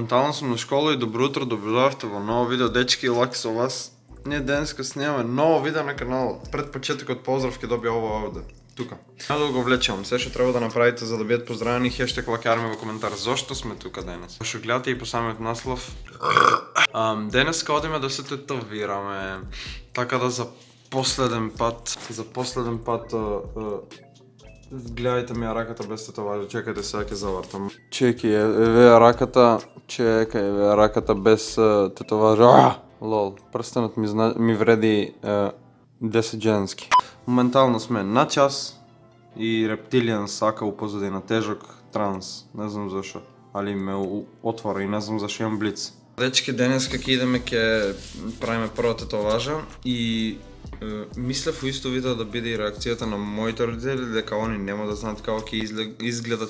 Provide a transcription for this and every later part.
Моментално съм на школа и добро утро, добровдавте во ново видео, дечки, лаки со вас. Ние денеска снимаме ново видео на канала. Пред почеток од поздрав ќе добија ово овде. Тука. Няма да го влечам. Се што треба да направите за да бидат поздравени, хештег лакарме во коментар. Зошто сме тука денес? Што гледате и по самиот наслов. Денеска одиме да се тетовираме. Така да за последен пат гледајте ми ја раката без тетоважа, чекајте сега ќе завртам. Чеки, еве раката без тетоважа. Лол, прстенот ми вреди 10 женски. Моментално сме на час и рептилијан сака позадина тежок транс, не знам зашо, али ме отвора и не знам зашо имам блиц. Дечки, денеска ќе идеме ќе правиме прва тетоважа и мислев во исто видео да биде и реакцијата на моите родители, дека они нема да знаат како ќе изгледат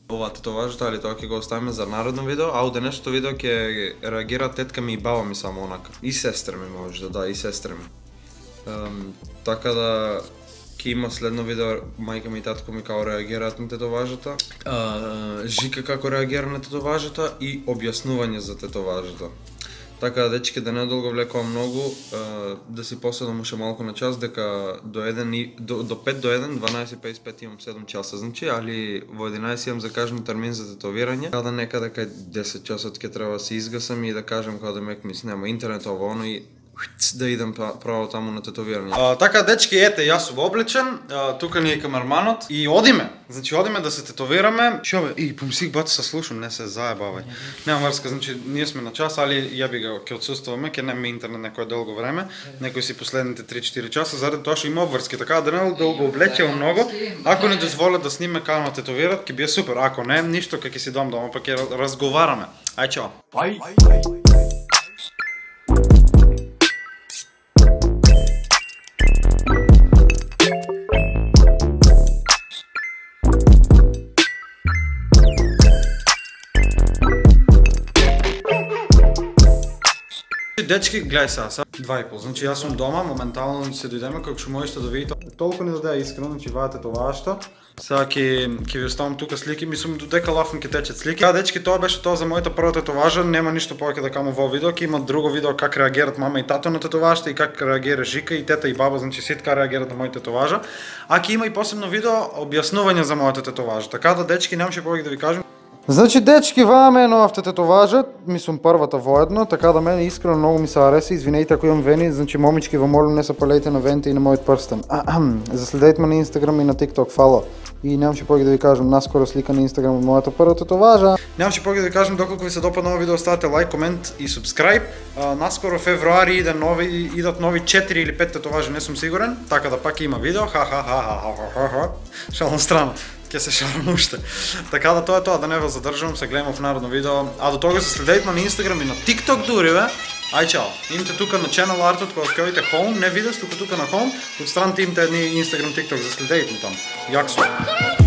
ова тетоважата, али тоа ќе го оставиме за наредно видео, а у денешното видео ќе реагира тетка ми и баба ми само онака. И сестра ми може да, и сестра ми. Така да ќе има следно видео мајка ми и татко ми како реагираат на тетоважата, Жика како реагира на тетоважата и објаснување за тетоважата. Така, дечки, да не долго влекувам многу, да си поседам уште малку на час, дека до 5 до 1, 12:55 имам 7 часа, значи, али во 11 имам закажан термин за тетовирање. Каде некаде кај 10 часот ќе треба да се изгасам и да кажам каде мек ми снема интернет ово оно и да идам право таму на тетовирање. Така, дечки, ете, јас сум облечен, тука ни е камерманот и одиме. Значи, одиме да се тетовираме. Шо бе, и помислих бате се слушам, не се заебавај. Нема врска, значи, ние сме на час, али ја би го ќе отсуствуваме, ќе нема интернет некој долго време, некој си последните 3-4 часа, заради тоа што има обврски, така да не да го облечеме многу. Ако не дозволат да сниме како тетовират, ќе биде супер. Ако не, ништо, ќе си дом дома, па ќе разговараме. Ај чао. Дечки, гледај сега, 2,5, значи јас сум дома, моментално се дојдеме како што можете да видите. Толку не даде искрено, значи ваа тетоважата. Сега ќе ви оставам тука слики, мислам додека лафам ќе течат слики. Дечки, тоа беше тоа за мојата прва тетоважа, нема ништо повеќе да кажам во видео, ќе има друго видео как реагираат мама и тато на тетоважата и как реагира Жика и тета и баба, значи сите така реагираат на мојата тетоважа. А ќе има и посебно видео објаснување за мојата тетоважа. Така да, дечки, немаше повеќе да ви кажам. Значи, дечки, ваа ме е новата тетоважа, мислам првата воедно, така да мене искрено многу ми се ареса, извинејте ако имам вени, значи момички во молам не се палејте на вените и на мојот прстен. Заследете ме на Инстаграм и на ТикТок, фало. И немаше повеќе да ви кажам, наскоро слика на Инстаграм од мојата прва тетоважа. Немаше повеќе да ви кажам, доколку ви се допадна ова видео, оставете лайк, комент и субскрайб. Наскоро февруари идат нови 4 или 5 тетоважи, не сум сигурен, така да пак има видео, шална страна. Ќе се шарам уште. Така да тоа е тоа, да не ве задржувам, се гледаме в народно видео. А до тога се следете на Инстаграм и на ТикТок дури, бе. Ај чао. Имате тука на channel артот кога ќе home, не видео, тука на home, од страната имате едни Инстаграм, ТикТок, заследете там. Јак сум.